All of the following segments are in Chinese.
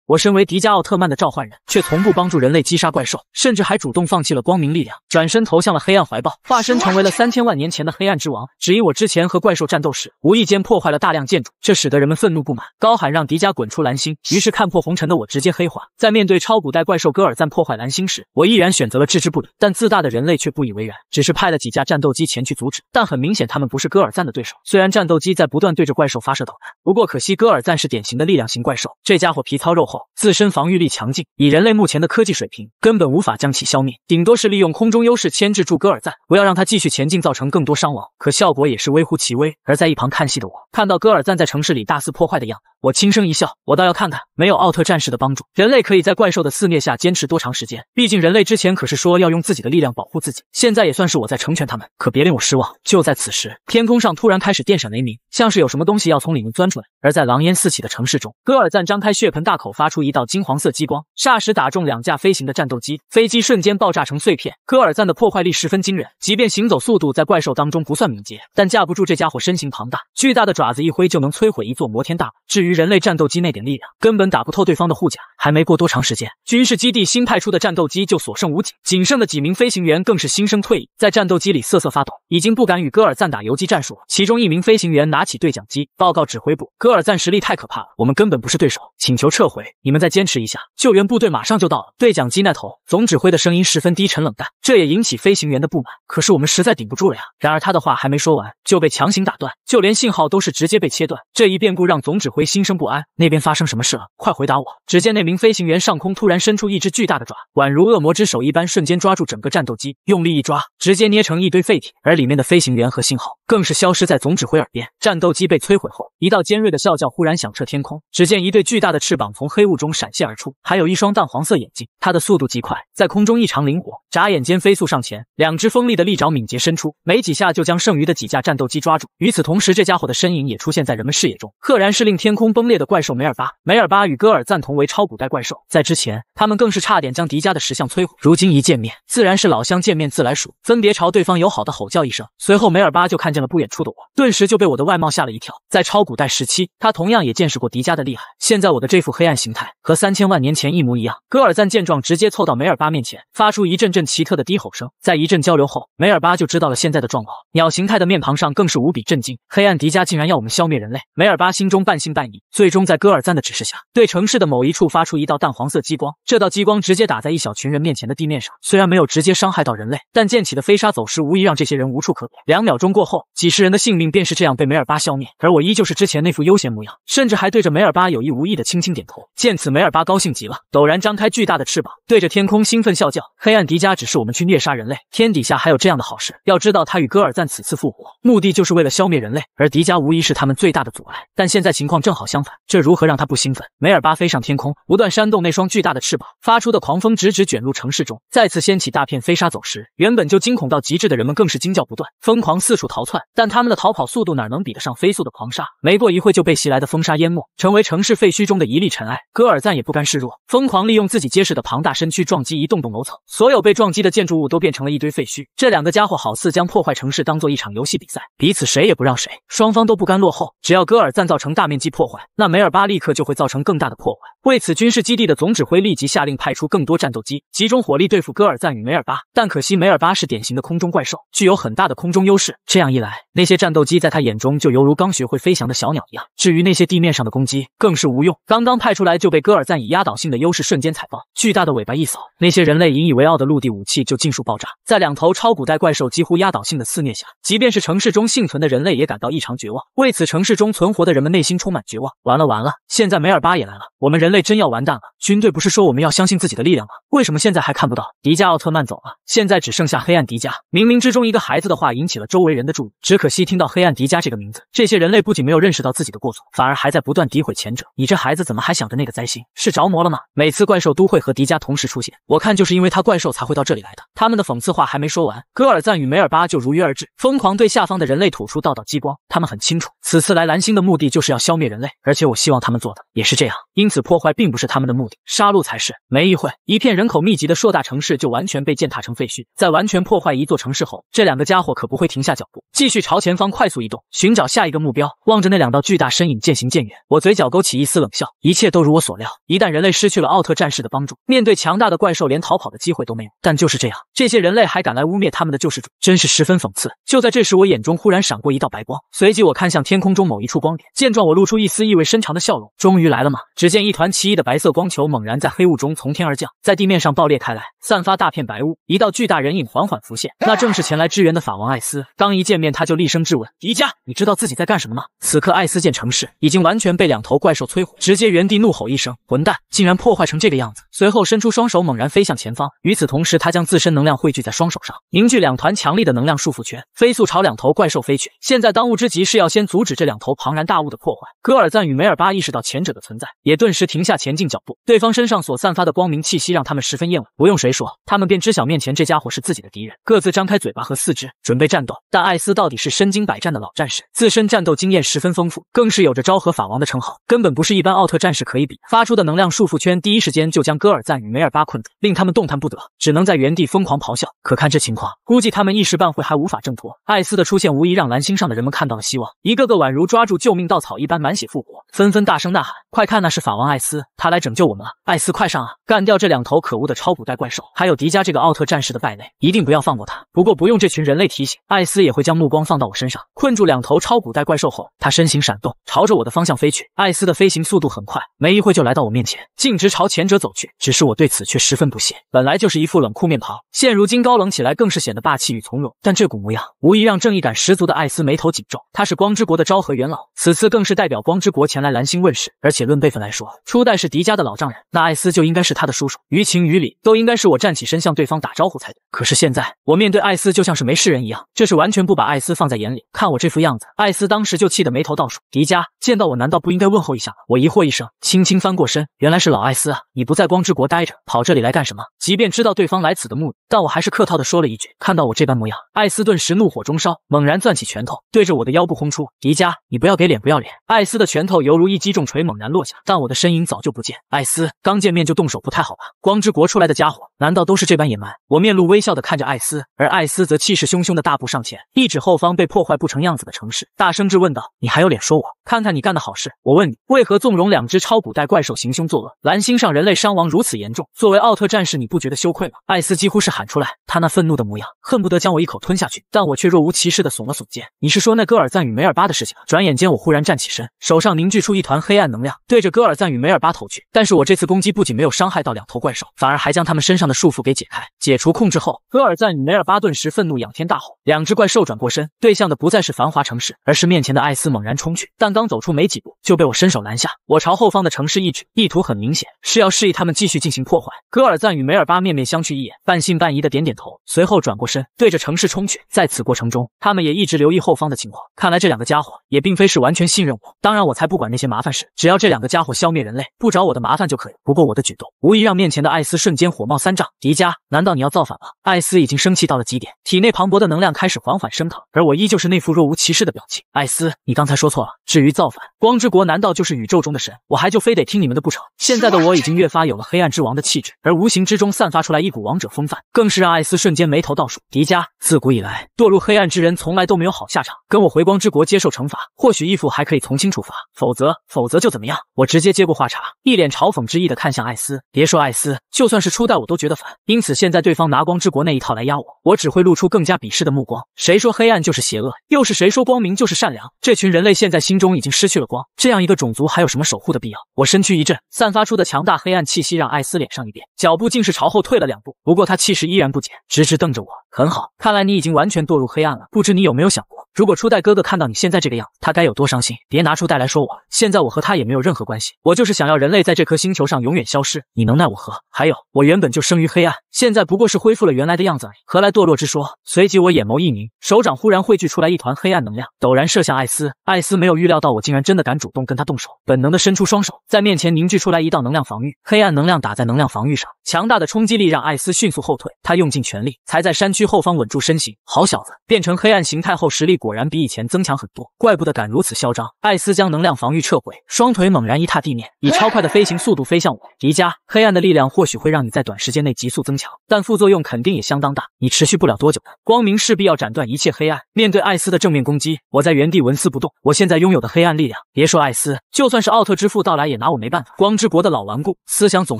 我身为迪迦奥特曼的召唤人，却从不帮助人类击杀怪兽，甚至还主动放弃了光明力量，转身投向了黑暗怀抱，化身成为了3000万年前的黑暗之王。只因我之前和怪兽战斗时，无意间破坏了大量建筑，这使得人们愤怒不满，高喊让迪迦滚出蓝星。于是看破红尘的我直接黑化。在面对超古代怪兽戈尔赞破坏蓝星时，我依然选择了置之不理，但自大的人类却不以为然，只是派了几架战斗机前去阻止。但很明显，他们不是戈尔赞的对手。虽然战斗机在不断对着怪兽发射导弹，不过可惜戈尔赞是典型的力量型怪兽，这家伙皮糙肉厚，自身防御力强劲，以人类目前的科技水平，根本无法将其消灭，顶多是利用空中优势牵制住戈尔赞，不要让他继续前进，造成更多伤亡。可效果也是微乎其微。而在一旁看戏的我，看到戈尔赞在城市里大肆破坏的样子，我轻声一笑，我倒要看看没有奥特战士的帮助，人类可以在怪兽的肆虐下坚持多长时间。毕竟人类之前可是说要用自己的力量保护自己，现在也算是我在成全他们。可别令我失望。就在此时，天空上突然开始电闪雷鸣，像是有什么东西要从里面钻出来。而在狼烟四起的城市中，戈尔赞张开血盆大口，发出一道金黄色激光，霎时打中2架飞行的战斗机，飞机瞬间爆炸成碎片。戈尔赞的破坏力十分惊人，即便行走速度在怪兽当中不算敏捷，但架不住这家伙身形庞大，巨大的爪子一挥就能摧毁一座摩天大楼。至于人类战斗机那点力量，根本打不透对方的护甲。还没过多长时间，军事基地新派出的战斗机就所剩无几，仅剩的几名飞行员更是心生退意，在战斗机里瑟瑟发抖，已经不敢与戈尔赞打游击战术了。其中一名飞行员拿起对讲机报告指挥部，戈尔赞实力太可怕了，我们根本不是对手，请求撤回，你们再坚持一下，救援部队马上就到了。对讲机那头，总指挥的声音十分低沉冷淡，这也引起飞行员的不满。可是我们实在顶不住了呀！然而他的话还没说完，就被强行打断，就连信号都是直接被切断。这一变故让总指挥心生不安，那边发生什么事了？快回答我！只见那名飞行员上空突然伸出一只巨大的爪，宛如恶魔之手一般，瞬间抓住整个战斗机，用力一抓，直接捏成一堆废铁，而里面的飞行员和信号更是消失在总指挥耳边。战斗机被摧毁后，一道尖锐的啸叫忽然响彻天空，只见一对巨大的翅膀从黑雾中闪现而出，还有一双淡黄色眼睛。它的速度极快，在空中异常灵活，眨眼间飞速上前，2只锋利的利爪敏捷伸出，没几下就将剩余的几架战斗机抓住。与此同时，这家伙的身影也出现在人们视野中，赫然是令天空崩裂的怪兽梅尔巴。梅尔巴与戈尔赞同为超古代怪兽，在之前他们更是差点将迪迦的石像摧毁，如今一见面，自然是老乡见面自来熟，分别朝对方友好的吼叫一声。随后梅尔巴就看见了不远处的我，顿时就被我的外貌吓了一跳。在超古代时期，他同样也见识过迪迦的厉害，现在我的这副黑暗形态和3000万年前一模一样。戈尔赞见状，直接凑到梅尔巴面前，发出一阵阵奇特的低吼声。在一阵交流后，梅尔巴就知道了现在的状况，鸟形态的面庞上更是无比震惊，黑暗迪迦竟然要我们消灭人类。梅尔巴心中半信半疑，最终在戈尔赞的指示下，对城市的某一处发出一道淡黄色激光，这道激光直接打在一小群人面前的地面上，虽然没有直接伤害到人类，但溅起的飞沙走石无疑让这些人无处可躲。2秒钟过后，几十人的性命便是这样被梅尔巴消灭，而我依旧是之前那副悠闲模样，甚至还对着梅尔巴有意无意的轻轻点头。见此，梅尔巴高兴极了，陡然张开巨大的翅膀，对着天空兴奋啸叫。黑暗迪迦指示我们去虐杀人类，天底下还有这样的好事。要知道他与戈尔赞此次复活，目的就是为了消灭人类，而迪迦无疑是他们最大的阻碍。但现在情况正好相反，这如何让他不兴奋？梅尔巴飞上天空，不断扇动那双巨大的翅膀，发出的狂风直卷入城市中，再次掀起大片飞沙走石。原本就惊恐到极致的人们更是惊叫不断，疯狂四处逃窜，但他们的逃跑速度哪能比得上飞速的狂沙？没过一会就被袭来的风沙淹没，成为城市废墟中的一粒尘埃。戈尔赞也不甘示弱，疯狂利用自己结实的庞大身躯撞击一栋栋楼层，所有被撞击的建筑物都变成了一堆废墟。这2个家伙好似将破坏城市当做一场游戏比赛，彼此谁也不让谁，双方都不甘落后。只要戈尔赞造成大面积破坏，那梅尔巴立刻就会造成更大的破坏。为此，军事基地的总指挥立即下令派出更多战斗机，集中火力对付戈尔赞与梅尔巴。但可惜梅尔巴是典型的空中怪兽，具有很大的空中优势，这样一来，那些战斗机在他眼中就犹如刚学会飞翔的小鸟一样。至于那些地面上的攻击，更是无用，刚刚派出来就被戈尔赞以压倒性的优势瞬间踩爆，巨大的尾巴一扫，那些人类引以为傲的陆地武器就尽数爆炸。在2头超古代怪兽几乎压倒性的肆虐下，即便是城市中幸存的人类也感到异常绝望。为此，城市中存活的人们内心充满绝望。完了，现在梅尔巴也来了，我们人类真要完蛋了。军队不是说我们要相信自己的力量吗？为什么现在还看不到？迪迦奥特曼走了，现在只剩下黑暗迪迦。冥冥之中，一个孩子的话引起了周围人的注意。只可惜听到黑暗迪迦这个名字，这些人类不仅没有认识到自己的过错，反而还在不断诋毁前者。你这孩子怎么还想着那个灾星？是着魔了吗？每次怪兽都会和迪迦同时出现，我看就是因为他怪兽才会到这里来的。他们的讽刺话还没说完，戈尔赞与梅尔巴就如约而至，疯狂对下方的人类吐出道道激光。他们很清楚，此次来蓝星的目的就是要消灭人类，而且我希望他们做的也是这样。因此破坏并不是他们的目的，杀戮才是。没一会，一片人口密集的硕大城市就完全被践踏成废墟。在完全破坏一座城市后，这两个家伙可不会停下脚步，继续朝前方快速移动，寻找下一个目标。望着那两道巨大身影渐行渐远，我嘴角勾起一丝冷笑。一切都如我所料，一旦人类失去了奥特战士的帮助，面对强大的怪兽连逃跑的机会都没有。但就是这样，这些人类还敢来污蔑他们的救世主，真是十分讽刺。就在这时，我眼中忽然闪过一道白光，随即我看向天空中某一处光点，见状我露出一丝意味深长的笑容。终于来了吗？只见一团奇异的白色光球猛然在黑雾中从天而降，在地面上爆裂开来，散发大片白雾。一道巨大人影缓缓浮现，那正是前来支援的法王艾斯。刚一见面，他就厉声质问：迪迦，你知道自己在干什么吗？此刻艾斯见城市已经完全被两头怪兽摧毁，直接原地怒吼一声：混蛋，竟然破坏成这个样子！随后伸出双手猛然飞向前方，与此同时他将自身能量汇聚在双手上，凝聚两团强力的能量束缚圈，飞速朝两头怪兽飞去。现在当务之急是要先阻止这两头庞然大物的破坏。戈尔赞与梅尔巴意识到前者的存在，也顿时停下前进脚步。对方身上所散发的光明气息让他们十分厌恶，不用谁说，他们便知晓面前这家伙是自己的敌人，各自张开嘴巴和四肢准备战斗。但艾斯到底是身经百战的老战士，自身战斗经验十分丰富，更是有着昭和法王的称号，根本不是一般奥特战士可以比。发出的能量束缚圈第一时间就将戈尔赞与梅尔巴困住，令他们动弹不得，只能在原地疯狂咆哮。可看这情况，估计他们一时半会还无法挣脱。艾斯的出现无疑让蓝星上的人们看到了希望，一个个宛如抓住救命稻草一般满血复活，纷纷大声呐喊：快看，那是法王艾斯，他来拯救我们了！艾斯快上啊，干掉这两头可恶的超古代怪兽，还有迪迦这个奥特战士的败类，一定不要放过他。不过不用这群人类提醒，艾斯也会将目光放到我身上。困住两头超古代怪兽后，他身形闪动，朝着我的方向飞去。艾斯的飞行速度很快，没一会就来到我面前，径直朝前者走去。只是我对此却十分不屑，本来就是一副冷酷面庞，现如今高冷起来更是显得霸气与从容。但这股模样无疑让正义感十足的艾斯眉头紧皱。他是光之国的昭和元老，此次更是代表光之国前来蓝星问世，而且论辈分来说，初代是迪迦的老丈人，那艾斯就应该是他的叔叔，于情于理都应该是我站起身向对方打招呼才对。可是现在我面对艾斯就像是没事人一样，这是完全不把艾斯放在眼里。看我这副样子，艾斯当时就气得眉头倒竖。迪迦见到我难道不应该问候一下吗？我疑惑一声，轻轻翻过身，原来是老艾斯啊，你不在光之国待着，跑这里来干什么？即便知道对方来此的目的，但我还是客套的说了一句。看到我这般模样，艾斯顿时怒火中烧，猛然攥起拳头，对着我的腰部轰出。迪迦，你不要给脸不要脸！艾斯的拳头犹如一击重锤猛然落下，但我的身影早就不见。艾斯，刚见面就动手不太好吧？光之国出来的家伙难道都是这般野蛮？我面露微笑的看着艾斯，而艾斯则气势汹汹的大步上前，一指后方被破坏不成样子的城市，大声质问道：你还有脸说我？看看你干的好事！我问你，为何纵容两只超古代怪兽行凶作恶？蓝星上人类伤亡如此严重，作为奥特战士你不觉得羞愧吗？艾斯几乎是喊出来，他那愤怒的模样恨不得将我一口吞下去，但我却若无其事的耸了耸肩。你是说那戈尔赞与梅尔巴的事情？转眼间我忽然站起身，手上凝聚出一团黑暗能量，对着戈尔赞与梅尔巴投去。但是我这次攻击不仅没有伤害到两头怪兽，反而还将他们身上的束缚给解开。解除控制后，戈尔赞与梅尔巴顿时愤怒仰天大吼，两只怪兽转过身，对向的不再是繁华城市，而是面前的艾斯猛然冲去。但刚走出没几步，就被我伸手拦下。我朝后方的城市一指，意图很明显，是要示意他们继续进行破坏。戈尔赞与梅尔巴面面相觑一眼，半信半疑的点点头，随后转过身，对着城市冲去。在此过程中，他们也一直留意后方的情况，看来这两个家伙也并非是完全信任我。当然我才不管那些麻烦事，只要这两个家伙消灭人类，不找我的麻烦就可以。不过我的举动无疑让面前的艾斯瞬间火冒三丈。迪迦，难道你要造反了？艾斯已经生气到了极点，体内磅礴的能量开始缓缓升腾，而我依旧是那副若无其事的表情。艾斯，你刚才说错了，至于造反，光之国难道就是宇宙中的神？我还就非得听你们的不成？现在的我已经越发有了黑暗之王的气质，而无形之中散发出来一股王者风范，更是让艾斯瞬间眉头倒竖。迪迦，自古以来堕入黑暗之人从来都没有好下场，跟我回光之国接受惩罚，或许义父还可以从轻处罚，否则就怎么样？我直接接过话茬，一脸嘲讽之意的看向艾斯。别说艾斯，就算是初代我都觉得烦，因此现在对方拿光之国那一套来压我，我只会露出更加鄙视的目光。谁说黑暗就是邪恶？又是谁说光明就是善良？这群人类现在心中已经失去了光，这样一个种族还有什么守护的必要？我身躯一震，散发出的强大黑暗气息让艾斯脸上一变，脚步竟是朝后退了2步，不过他气势依然不减，直直瞪着我。很好，看来你已经完全堕入黑暗了，不知你有没有想过，如果初代哥哥看到你现在这个样子，他该有多伤心？别拿初代来说我，现在我和他也没有任何关系，我就是想要人类在这颗星球上永远消失，你能奈我何？还有，我原本就生于黑暗，现在不过是恢复了原来的样子而已，何来堕落之说？随即我眼眸一凝，手掌忽然汇聚出来一团黑暗能量，陡然射向艾斯。艾斯没有预料到我竟然真的敢主动跟他动手，本能的伸出双手，在面前凝聚出来一道能量防御，黑暗能量打在能量防御上，强大的冲击力让艾斯迅速后退，他用尽全力才在山区后方稳住身形。好小子，变成黑暗形态后实力果然比以前增强很多，怪不得敢如此嚣张。艾斯将能量防御撤回，双腿猛然一踏地面，以超快的飞行速度飞向我。迪迦，黑暗的力量或许会让你在短时间内急速增强，但副作用肯定也相当大，你持续不了多久的。光明势必要斩断一切黑暗。面对艾斯的正面攻击，我在原地纹丝不动。我现在拥有的黑暗力量，别说艾斯，就算是奥特之父到来也拿我没办法。光之国的老顽固，思想总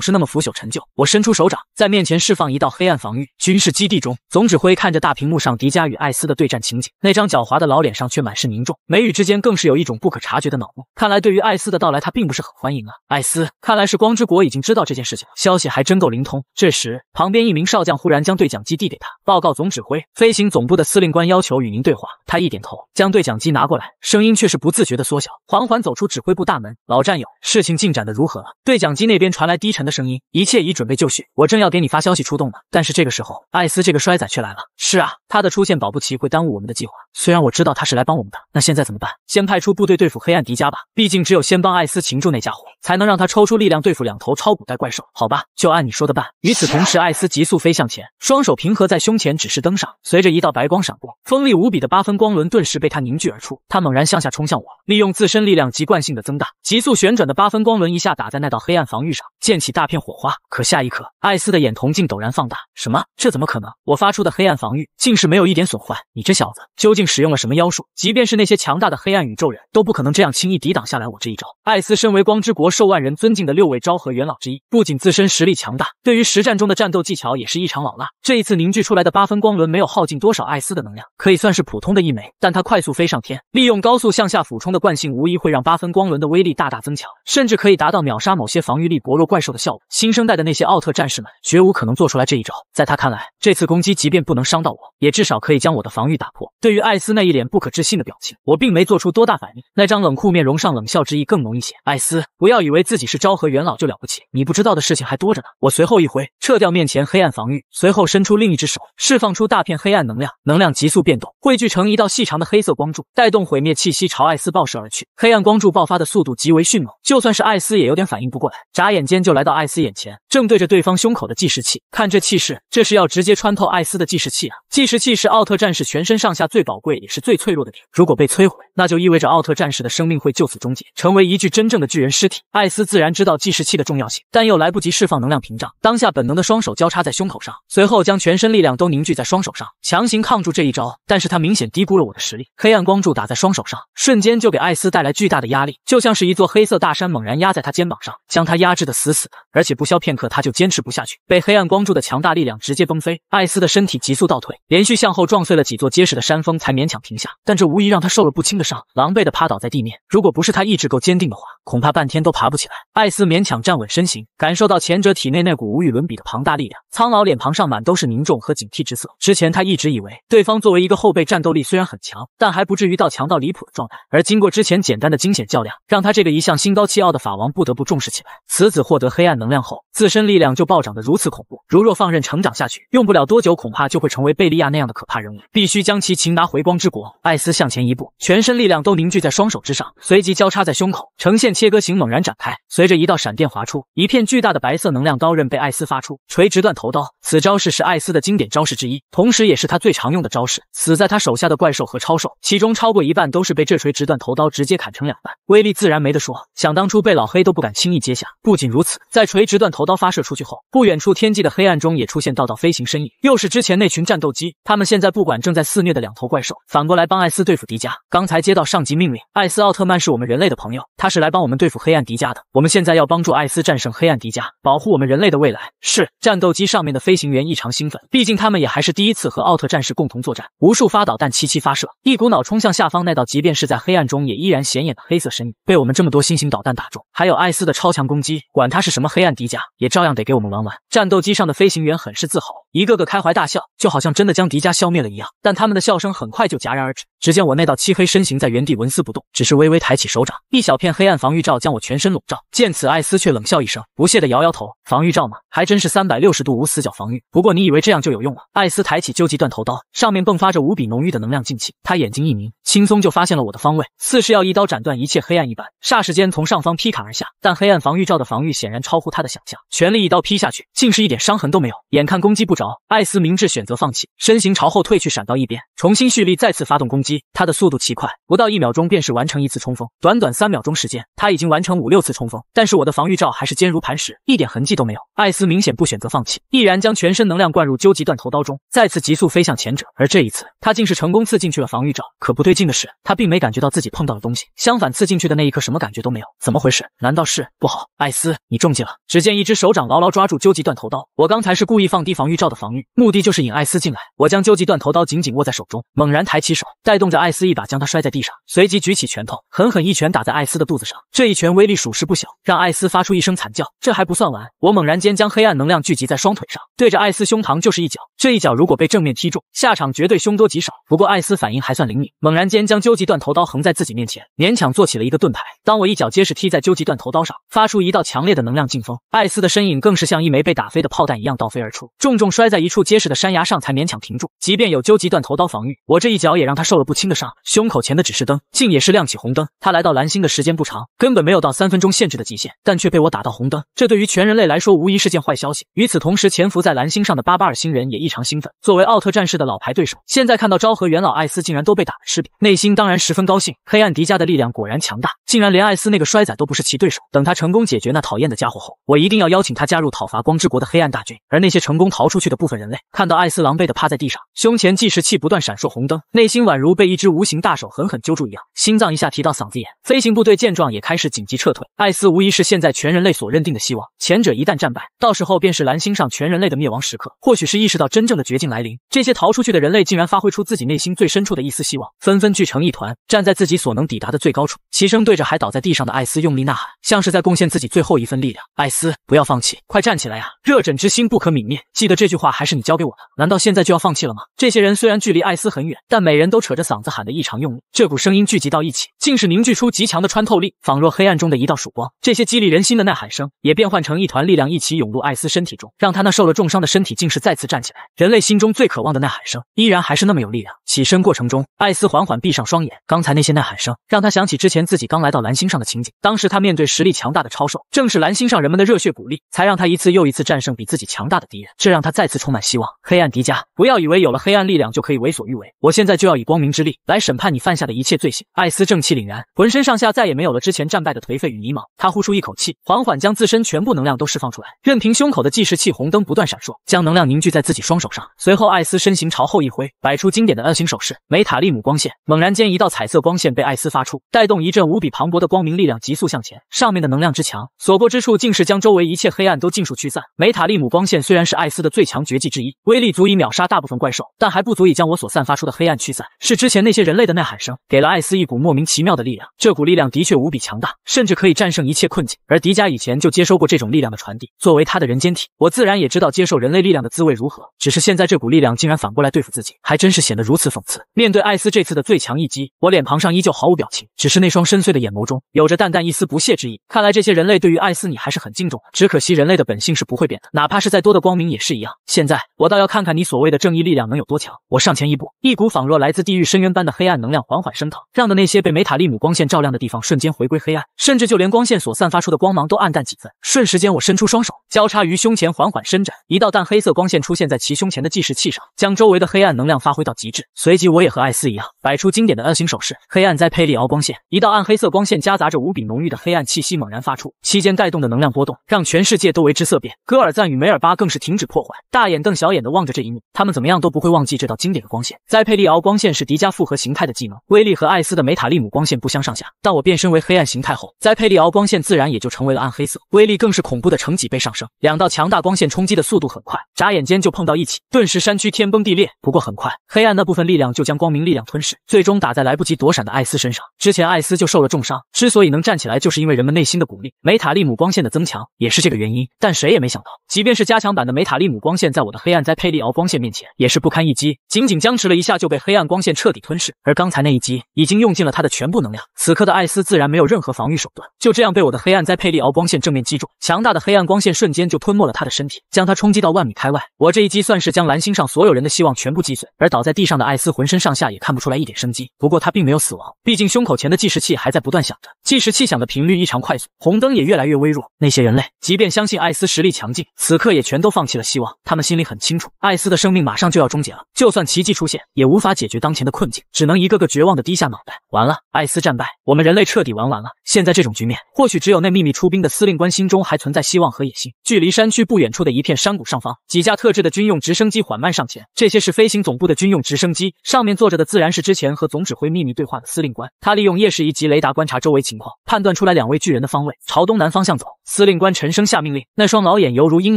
是那么腐朽陈旧。我伸出手掌，在面前释放一道黑暗防御。军事基地中，总指挥看着大屏幕上迪迦与艾斯的对战情景，那张狡猾的老脸上却满是凝重，眉宇之间更是有一种不可察觉的恼怒。看来对于艾斯的到来，他并不是很欢迎啊。艾斯，看来是光之国已经知道这件事情，消息还真够灵通。这时，旁边一名少将忽然将对讲机递给他，报告总指挥，飞行总部的司令官要求与您对话。他一点头，将对讲机拿过来，声音却是不自觉的缩小，缓缓走出指挥部大门。老战友，事情进展的如何了？对讲机那边传来低沉的声音，一切已准备就绪，我正要给你发消息出动呢。但是这个时候，艾斯这个衰仔却来了。是啊，他的出现保不齐会耽误我们的计划。虽然我知道他是来帮我们的，那现在怎么办？先派出部队对付黑暗迪迦吧，毕竟只有先帮艾斯擒住那家伙，才能让他抽出力量对付2头超古代怪兽。好吧，就按你说的办。与此同时，艾斯急速飞向前，双手平合在胸前，指示登上。随着一道白光闪过，锋利无比的8分光轮顿时被他凝聚而出。他猛然向下冲向我，利用自身力量及惯性的增大，急速旋转的8分光轮一下打在那道黑暗防御上，溅起大片火花。可下一刻，艾斯的眼瞳竟陡然放大。什么？这怎么可能？我发出的黑暗防御竟是没有一点损坏！你这小子究竟使用了什么妖术？即便是那些强大的黑暗宇宙人都不可能这样轻易抵挡下来我这一招。艾斯身为光之国受万人尊敬的6位昭和元老之一，不仅自身实力强大，对于实战中的战斗技巧也是异常老辣。这一次凝聚出来的8分光轮没有耗尽多少艾斯的能量，可以算是普通的一枚，但他快速飞上天，利用高速向下俯冲的惯性，无疑会让8分光轮的威力大大增强，甚至可以达到秒杀某些防御力薄弱怪兽的效果。新生代的那些奥特战士们绝无可能做出来这一招，在他看来，这次攻击即便不能伤到我，也至少可以将我的防御打破。对于艾斯那一脸不可置信的表情，我并没做出多大反应，那张冷酷面容上冷笑之意更浓一些。艾斯，不要以为自己是昭和元老就了不起，你不知道的事情还多着呢。我随后一挥，撤掉面前黑暗防御，随后伸出另一只手，释放出大片黑暗能量，能量急速变动，汇聚成一道细长的黑色光柱，带动毁灭气息朝艾斯爆射而去。黑暗光柱爆发的速度极为迅猛，就算是艾斯也有点反应不过来，眨眼间就来到艾斯眼前，正对着对方胸口的计时器。看这气势，这是要直接穿透艾斯的计时器啊！计时器是奥特战士全身上下最宝贵也是最脆弱的点，如果被摧毁，那就意味着奥特战士的生命会就此终结，成为一具真正的巨人尸体。艾斯自然知道计时器的重要性，但又来不及释放能量屏障，当下本能的双手交叉在胸口上，随后将全身力量都凝聚在双手上，强行抗住这一招。但是他明显低估了我的实力，黑暗光柱打在双手上，瞬间就给艾斯带来巨大的压力，就像是一座黑色大山猛然压在他肩膀上，将他压制得死死的。而且不消片刻，他就坚持不下去，被黑暗光柱的强大力量直接崩飞。艾斯的身体急速倒退，连续向后撞碎了几座结实的山峰，才勉强停下。但这无疑让他受了不轻的伤，狼狈地趴倒在地面。如果不是他意志够坚定的话，恐怕半天都爬不起来。艾斯勉强站稳身形，感受到前者体内那股无与伦比的庞大力量，苍老脸庞上满都是凝重和警惕之色。之前他一直以为对方作为一个后辈，战斗力虽然很强，但还不至于到强到离谱的状态。而经过之前简单的惊险较量，让他这个一向心高气傲的法王不得不重视起来。此子获得黑暗能量后，自身力量就暴涨得如此恐怖，如若放任成长下去，用不了多久恐怕就会成为贝利亚那样的可怕人物，必须将其擒拿回光之国。艾斯向前一步，全身力量都凝聚在双手之上，随即交叉在胸口，呈现切割形猛然展开。随着一道闪电划出，一片巨大的白色能量刀刃被艾斯发出，垂直断头刀。此招式是艾斯的经典招式之一，同时也是他最常用的招式。死在他手下的怪兽和超兽，其中超过一半都是被这垂直断头刀直接砍成2半，威力自然没得说。想当初贝老黑都不敢轻易接下。不仅如此，在垂直断头刀发射出去后，不远处天际的黑暗中也出现道道飞行身影，又是之前那群战斗机。他们现在不管正在肆虐的2头怪兽，反过来帮艾斯对付迪迦。刚才接到上级命令，艾斯奥特曼是我们人类的朋友，他是来帮我们对付黑暗迪迦的。我们现在要帮助艾斯战胜黑暗迪迦，保护我们人类的未来。是。战斗机上面的飞行员异常兴奋，毕竟他们也还是第一次和奥特战士共同作战。无数发导弹齐齐发射，一股脑冲向下方那道即便是在黑暗中也依然显眼的黑色身影，被我们这么多新型导弹打中。还有艾斯的超强攻击，管他是什么黑暗迪迦，也照样得给我们玩完。战斗机上的飞行员很是自豪，一个个开怀大笑，就好像真的将迪迦消灭了一样。但他们的笑声很快就戛然而止。只见我那道漆黑身形在原地纹丝不动，只是微微抬起手掌，一小片黑暗防御罩将我全身笼罩。见此，艾斯却冷笑一声，不屑地摇摇头：防御罩吗？还真是360度无死角防御。不过你以为这样就有用了？艾斯抬起究极断头刀，上面迸发着无比浓郁的能量劲气。他眼睛一凝，轻松就发现了我的方位，似是要一刀斩断一切黑暗一般，霎时间从上方劈砍而下。但黑暗防御罩的防御显然超乎他的想象，全力一刀劈下去，竟是一点伤痕都没有。眼看攻击不着，艾斯明智选择放弃，身身形朝后退去，闪到一边，重新蓄力，再次发动攻击。他的速度奇快，不到1秒钟便是完成一次冲锋，短短3秒钟时间，他已经完成5、6次冲锋。但是我的防御罩还是坚如磐石，一点痕迹都没有。艾斯明显不选择放弃，毅然将全身能量灌入究极断头刀中，再次急速飞向前者。而这一次，他竟是成功刺进去了防御罩。可不对劲的是，他并没感觉到自己碰到了东西，相反，刺进去的那一刻什么感觉都没有。怎么回事？难道是不好？艾斯，你中计了！只见一只手掌牢牢抓住究极断头刀。我刚才是故意放低防御罩的防御，目的就是引艾斯进来。我将究极断头刀紧紧握在手中，猛然抬起手，带动着艾斯一把将他摔在地上，随即举起拳头，狠狠一拳打在艾斯的肚子上。这一拳威力属实不小，让艾斯发出一声惨叫。这还不算完，我猛然间将黑暗能量聚集在双腿上，对着艾斯胸膛就是一脚。这一脚如果被正面踢中，下场绝对凶多吉少。不过艾斯反应还算灵敏，猛然间将究极断头刀横在自己面前，勉强做起了一个盾牌。当我一脚结实踢在究极断头刀上，发出一道强烈的能量劲风，艾斯的身影更是像一枚被打飞的炮弹一样倒飞而出，重重摔在一处结实的山崖上，才勉强停住。即便有究极断头刀防御，我这一脚也让他受了不轻的伤。胸口前的指示灯竟也是亮起红灯。他来到蓝星的时间不长，根本没有到3分钟限制的极限，但却被我打到红灯，这对于全人类来说无疑是件坏消息。与此同时，潜伏在蓝星上的巴巴尔星人也异常兴奋。作为奥特战士的老牌对手，现在看到昭和元老艾斯竟然都被打了吃瘪，内心当然十分高兴。黑暗迪迦的力量果然强大，竟然连艾斯那个衰仔都不是其对手。等他成功解决那讨厌的家伙后，我一定要邀请他加入讨伐光之国的黑暗大军。而那些成功逃出去的部分人类，看到艾斯狼狈地趴在地上，胸前计时器不断闪烁红灯，内心宛如被一只无形大手狠狠揪住一样，心脏一下提到嗓子眼。飞行部队见状也开始紧急撤退。艾斯无疑是现在全人类所认定的希望，前者一旦战败，到时候便是蓝星上全人类的灭亡时刻。或许是意识到真正的绝境来临，这些逃出去的人类竟然发挥出自己内心最深处的一丝希望，纷纷聚成一团，站在自己所能抵达的最高处，齐声对着还倒在地上的艾斯用力呐喊，像是在贡献自己最后一份力量。艾斯，不要放弃，快站起来啊！热忱之心不可泯灭，记得这句话还是你教给我的，难道现在就要放弃了吗？这些人虽然距离艾斯很远，但每人都扯着嗓子喊得异常用力，这股声音聚集到一起，竟是凝聚出极强的穿透力，仿若黑暗中的一道曙光。这些激励人心的呐喊声也变换成一团力量，一起涌入艾斯身体中，让他那受了重伤的身体竟是再次站起来。人类心中最渴望的呐喊声依然还是那么有力量。起身过程中，艾斯缓缓闭上双眼，刚才那些呐喊声让他想起之前自己刚来到蓝星上的情景，当时他面对实力强大的超兽，正是蓝星上人们的热血鼓励，才让他一次又一次战胜比自己强大的敌人，这让他再次充满希望。黑暗迪迦，不要以为有了黑暗力量就可以为所欲为，我现在就要以光明之力来审判你犯下的一切罪行。艾斯正气凛然，浑身上下再也没有了之前战败的颓废与迷茫，他呼出一口气，缓缓将自身全部能量都释放出来，任凭胸口的计时器红灯不断闪烁，将能量凝聚在自己双手上。随后艾斯身形朝后一挥，摆出经典的 N 型手势，梅塔利姆光线。猛然间一道彩色光线被艾斯发出，带动一阵无比磅礴的光明力量急速向前，上面的能量之强，所过之处竟是将周围一切黑暗都尽数驱散。梅塔利姆光线虽然是艾斯的最强绝技之一，威力足以秒杀大部分怪兽，但还不足以将我所散发出的黑暗驱散。是之前那些人类的呐喊声给了艾斯一股莫名其妙的力量，这股力量的确无比强大，甚至可以战胜一切困境。而迪迦以前就接收过这种力量的传递，作为他的人间体，我自然也知道接受人类力量的滋味如何。只是现在这股力量竟然反过来对付自己，还真是显得如此讽刺。面对艾斯这次的最强一击，我脸庞上依旧毫无表情，只是那双深邃的眼眸中有着淡淡一丝不屑之意。看来这些人类对于艾斯你还是很敬重的，只可惜人类的本性是不会变的，哪怕是再多的光明也是一样。现在我倒要看看你所谓的正义力量能有多强。我上前一步，一股仿若来自地狱深渊般的黑暗能量缓缓升腾，让的那些被梅塔利姆光线照亮的地方瞬间回归黑暗，甚至就连光线所散发出的光芒都暗淡几分。瞬时间我伸出双手，交叉于胸前缓缓伸展，一道淡黑色光线出现在其胸前的计时器上，将周围的黑暗能量发挥到极致。随即我也和艾斯一样，摆出经典的 N 型手势，黑暗栽佩利敖光线。一道暗黑色光线夹杂着无比浓郁的黑暗气息猛然发出，期间带动的能量波动让全世界都为之色变。戈尔赞与梅尔巴更是停止破坏，大眼瞪小眼地望着这一幕，他们怎么样都不会忘记这道经典的光线。栽佩利敖光线是迪迦复合形态的技能，威力和艾斯的梅塔利姆光线不相上下，但我变身为黑暗形态后，栽佩利敖光线自然也就成为了暗黑色，威力更是恐怖的成几倍上升。两道强大光线冲击的速度很快，眨眼间就碰到一起，顿时山区天崩地裂。不过很快，黑暗那部分力量就将光明力量吞噬，最终打在来不及躲闪的艾斯身上。之前艾斯就受了重伤，之所以能站起来，就是因为人们内心的鼓励。梅塔利姆光线的增强也是这个原因，但谁也没想到，即便是加强版的梅塔利姆光线，在我的黑暗栽佩利敖光线面前也是不堪一击，仅仅僵持了一下就被黑暗光线彻底吞噬。而刚才那一击已经用尽了他的全部能量，此刻的艾斯自然没有任何防御手段，就这样被我的黑暗栽佩利敖光线正面击中，强大的黑暗光线瞬瞬间就吞没了他的身体，将他冲击到万米开外。我这一击算是将蓝星上所有人的希望全部击碎，而倒在地上的艾斯浑身上下也看不出来一点生机。不过他并没有死亡，毕竟胸口前的计时器还在不断响着，计时器响的频率异常快速，红灯也越来越微弱。那些人类即便相信艾斯实力强劲，此刻也全都放弃了希望。他们心里很清楚，艾斯的生命马上就要终结了，就算奇迹出现，也无法解决当前的困境，只能一个个绝望的低下脑袋。完了，艾斯战败，我们人类彻底玩完了。现在这种局面，或许只有那秘密出兵的司令官心中还存在希望和野心。距离山区不远处的一片山谷上方，几架特制的军用直升机缓慢上前，这些是飞行总部的军用直升机，上面坐着的自然是之前和总指挥秘密对话的司令官。他利用夜视仪及雷达观察周围情况，判断出来两位巨人的方位，朝东南方向走。司令官沉声下命令，那双老眼犹如鹰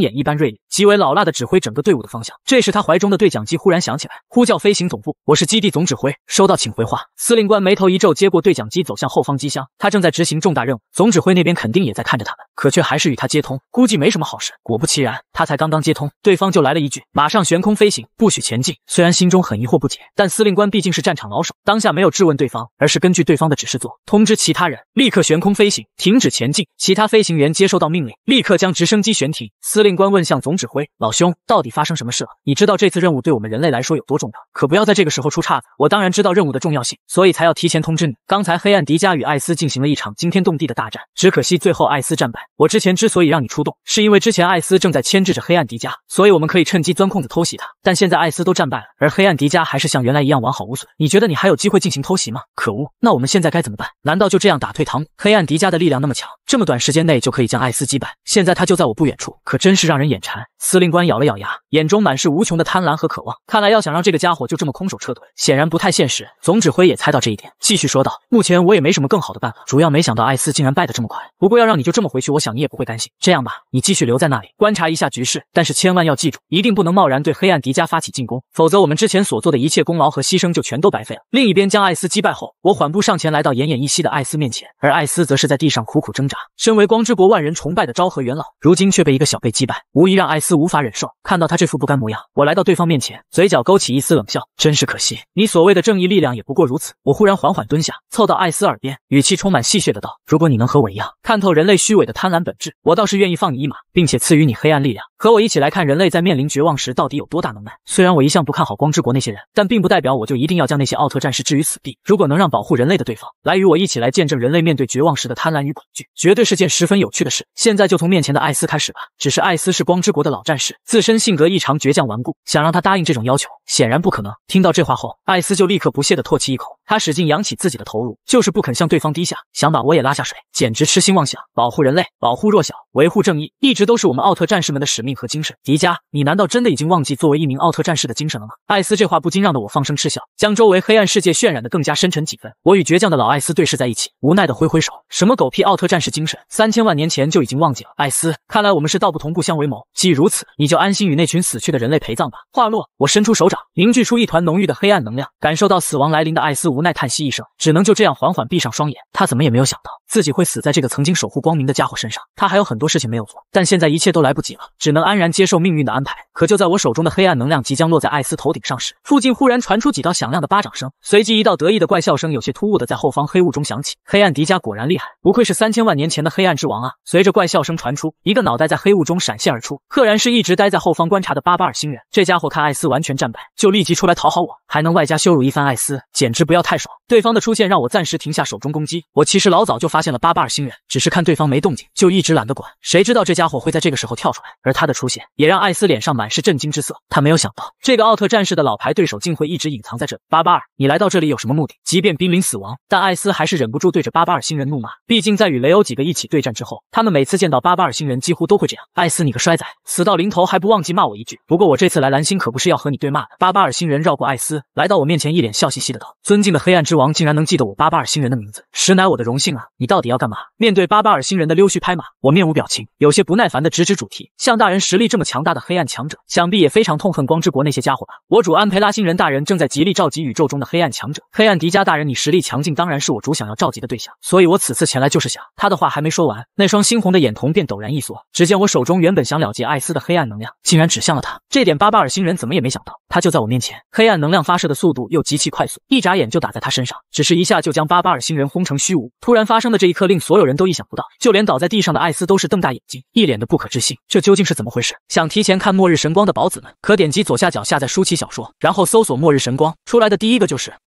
眼一般锐利，极为老辣地指挥整个队伍的方向。这时他怀中的对讲机忽然响起来，呼叫飞行总部，我是基地总指挥，收到请回话。司令官眉头一皱，接过对讲机走向后方机箱，他正在执行重大任务，总指挥那边肯定也在看着他们，可却还是与他接通，估计没什么好事。果不其然，他才刚刚接通，对方就来了一句，马上悬空飞行，不许前进。虽然心中很疑惑不解，但司令官毕竟是战场老手，当下没有质问对方，而是根据对方的指示做，通知其他人立刻悬空飞行，停止前进。其他飞行员接收到命令，立刻将直升机悬停。司令官问向总指挥，老兄，到底发生什么事了？你知道这次任务对我们人类来说有多重要，可不要在这个时候出岔子。我当然知道任务的重要性，所以才要提前通知你。刚才黑暗迪迦与艾斯进行了一场惊天动地的大战，只可惜最后艾斯战败。我之前之所以让你出动，是因为之前艾斯正在牵制着黑暗迪迦，所以我们可以趁机钻空子偷袭他。但现在艾斯都战败了，而黑暗迪迦还是像原来一样完好无损，你觉得你还有机会进行偷袭吗？可恶，那我们现在该怎么办？难道就这样打退堂鼓？黑暗迪迦的力量那么强，这么短时间内就可以将艾斯击败，现在他就在我不远处，可真是让人眼馋。司令官咬了咬牙，眼中满是无穷的贪婪和渴望，看来要想让这个家伙就这么空手撤退，显然不太现实。总指挥也猜到这一点，继续说道，目前我也没什么更好的办法，主要没想到艾斯竟然败得这么快，不过要让你就这么回去，我想你也不会甘心。这样吧，你继续留在那里观察一下局势，但是千万要记住，一定不能贸然对黑暗迪迦发起进攻，否则我们之前所做的一切功劳和牺牲就全都白费了。另一边将艾斯击败后，我缓步上前来到奄奄一息的艾斯面前，而艾斯则是在地上苦苦挣扎。身为光之国万人崇拜的昭和元老，如今却被一个小辈击败，无疑让艾斯无法忍受。看到他这副不甘模样，我来到对方面前，嘴角勾起一丝冷笑，真是可惜，你所谓的正义力量也不过如此。我忽然缓缓蹲下，凑到艾斯耳边，语气充满戏谑的道，如果你能和我一样看透人类虚伪的贪婪本质，我倒是愿意放你一马，并且赐予你黑暗力量，和我一起来看人类在面临绝望时到底有多大能耐。虽然我一向不看好光之国那些人，但并不代表我就一定要将那些奥特战士置于死地。如果能让保护人类的对方来与我一起来见证人类面对绝望时的贪婪与恐惧，绝对是件十分有趣的事。现在就从面前的艾斯开始吧。只是艾斯是光之国的老战士，自身性格异常倔强顽固，想让他答应这种要求显然不可能。听到这话后，艾斯就立刻不屑地唾弃一口，他使劲扬起自己的头颅，就是不肯向对方低下，想把我也拉下水，简直痴心妄想。保护人类，保护弱小，维护正义，一直都是我们奥特战士们的使命和精神。迪迦，你难道真的已经忘记作为一名奥特战士的精神了吗？艾斯这话不禁让得我放声嗤笑，将周围黑暗世界渲染得更加深沉几分。我与倔强的老艾斯对视在一起，无奈地挥挥手，什么狗屁奥特战士精神，3000万年前就已经忘记了。艾斯，看来我们是道不同不相为谋，既如此，你就安心与那群死去的人类陪葬吧。话落，我伸出手掌，凝聚出一团浓郁的黑暗能量。感受到死亡来临的艾斯无奈叹息一声，只能就这样缓缓闭上双眼。他怎么也没有想到自己会死在这个曾经守护光明的家伙身上。他还有很多事情没有做，但现在一切都来不及了，只能安然接受命运的安排。可就在我手中的黑暗能量即将落在艾斯头顶上时，附近忽然传出几道响亮的巴掌声，随即一道得意的怪笑声有些突兀的在后方黑雾中响起。黑暗迪迦果然厉害，不愧是3000万年前的黑暗之王啊！随着怪笑声传出，一个脑袋在黑雾中闪现而出，赫然是一直待在后方观察的巴巴尔星人。这家伙看艾斯完全战败，就立即出来讨好我，还能外加羞辱一番艾斯，简直不要太爽。对方的出现让我暂时停下手中攻击。我其实老早就发现了巴巴尔星人，只是看对方没动静，就一直懒得管。谁知道这家伙会在这个时候跳出来，而他的出现也让艾斯脸上满是震惊之色。他没有想到这个奥特战士的老牌对手竟会一直隐藏在这里。巴巴尔，你来到这里有什么目的？即便濒临死亡，但艾斯还是忍不住对着巴巴尔星人怒骂。毕竟在与雷欧几个一起对战之后，他们每次见到巴巴尔星人几乎都会这样。艾斯你个衰仔，死到临头还不忘记骂我一句。不过我这次来蓝星可不是要和你对骂的。巴巴尔星人绕过艾斯，来到我面前，一脸笑嘻嘻的道：尊敬的黑暗之王竟然能记得我巴巴尔星人的名字，实乃我的荣幸啊！你到底要干嘛？面对巴巴尔星人的溜须拍马，我面无表情，有些不耐烦的直指主题。像大人实力这么强大的黑暗强者，想必也非常痛恨光之国那些家伙吧。我主安培拉星人大人正在极力召集宇宙中的黑暗强者。黑暗迪迦大人，你实力强劲，当然是我主想要召集的对象，所以我此次前来就是想……他的话还没说完，那双猩红的眼瞳便陡然一缩，只见我手中原本想了结艾斯的黑暗能量，竟然指向了他。这点巴巴尔星人怎么也没想到。他就在我面前，黑暗能量发射的速度又极其快速，一眨眼就打在他身上，只是一下就将巴巴尔星人轰成虚无。突然发生的这一刻令所有人都意想不到，就连倒在地上的艾斯都是瞪大眼睛，一脸的不可置信，这究竟是怎么回事？想提前看末日神光的宝子们，可点击左下角下载舒淇小说，然后搜索末日神光，出来的第一个就是